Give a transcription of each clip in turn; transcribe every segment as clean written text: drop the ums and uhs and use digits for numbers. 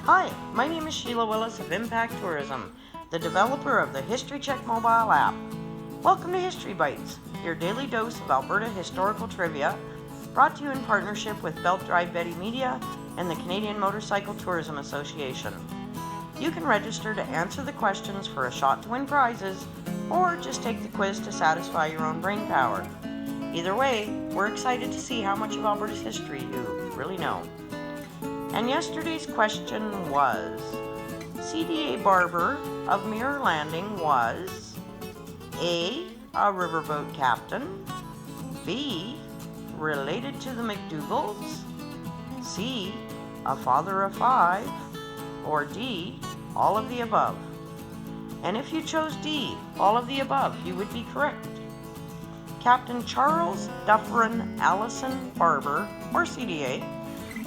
Hi, my name is Sheila Willis of Impact Tourism, the developer of the History Check mobile app. Welcome to History Bytes, your daily dose of Alberta historical trivia, brought to you in partnership with Belt Drive Betty Media and the Canadian Motorcycle Tourism Association. You can register to answer the questions for a shot to win prizes, or just take the quiz to satisfy your own brain power. Either way, we're excited to see how much of Alberta's history you really know. And yesterday's question was, C.D.A. Barber of Mirror Landing was A. a riverboat captain, B. related to the McDougalls, C. a father of five, or D. all of the above. And if you chose D, all of the above, you would be correct. Captain Charles Dufferin Allison Barber, or CDA,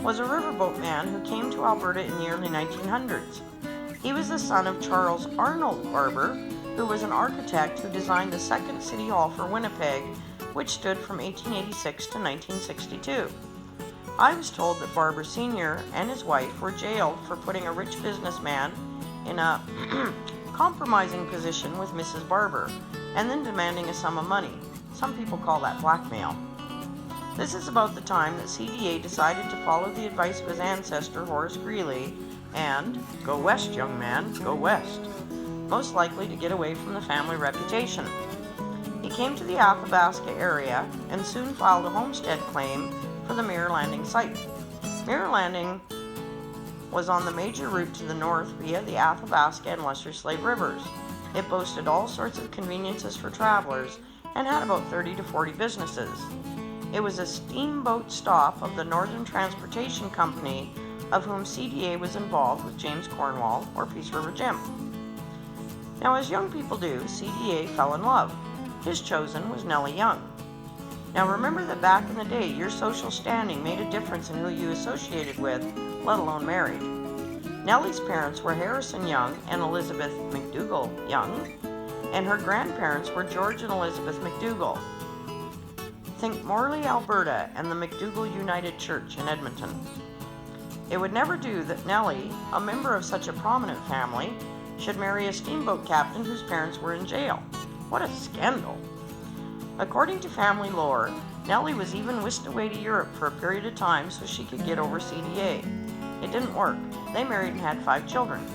was a riverboat man who came to Alberta in the early 1900s. He was the son of Charles Arnold Barber, who was an architect who designed the second city hall for Winnipeg, which stood from 1886 to 1962. I was told that Barber Sr. and his wife were jailed for putting a rich businessman in a compromising position with Mrs. Barber, and then demanding a sum of money. Some people call that blackmail. This is about the time that CDA decided to follow the advice of his ancestor Horace Greeley and go west, young man, go west, most likely to get away from the family reputation. He came to the Athabasca area and soon filed a homestead claim for the Mirror Landing site. Mirror Landing was on the major route to the north via the Athabasca and Lesser Slave Rivers. It boasted all sorts of conveniences for travelers and had about 30 to 40 businesses. It was a steamboat stop of the Northern Transportation Company, of whom CDA was involved with James Cornwall, or Peace River Jim. Now, as young people do, CDA fell in love. His chosen was Nellie Young. Now, remember that back in the day, your social standing made a difference in who you associated with, let alone married. Nellie's parents were Harrison Young and Elizabeth McDougal Young, and her grandparents were George and Elizabeth McDougal. Think Morley, Alberta, and the McDougal United Church in Edmonton. It would never do that Nellie, a member of such a prominent family, should marry a steamboat captain whose parents were in jail. What a scandal! According to family lore, Nellie was even whisked away to Europe for a period of time so she could get over CDA. It didn't work. They married and had 5 children.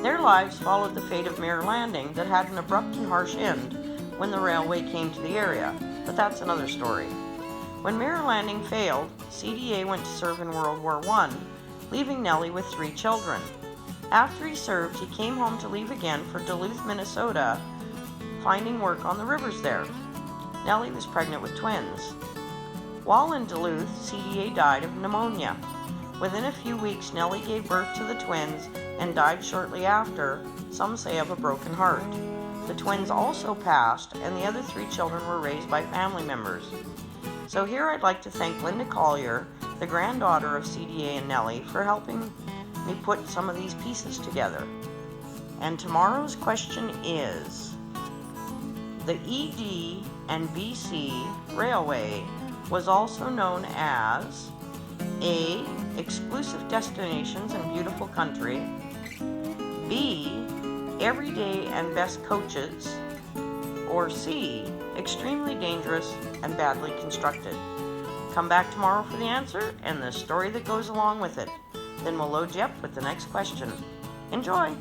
Their lives followed the fate of Mirror Landing that had an abrupt and harsh end when the railway came to the area, but that's another story. When Mirror Landing failed, CDA went to serve in World War I, leaving Nellie with 3 children. After he served, he came home to leave again for Duluth, Minnesota, finding work on the rivers there. Nellie was pregnant with twins. While in Duluth, CDA died of pneumonia. Within a few weeks, Nellie gave birth to the twins and died shortly after, some say of a broken heart. The twins also passed, and the other 3 children were raised by family members. So here I'd like to thank Linda Collier, the granddaughter of CDA and Nellie, for helping me put some of these pieces together. And tomorrow's question is, the ED and BC Railway was also known as A. Exclusive Destinations and Beautiful Country, B. Everyday and Best Coaches, or C. Extremely Dangerous and Badly Constructed. Come back tomorrow for the answer and the story that goes along with it. Then we'll load you up with the next question. Enjoy!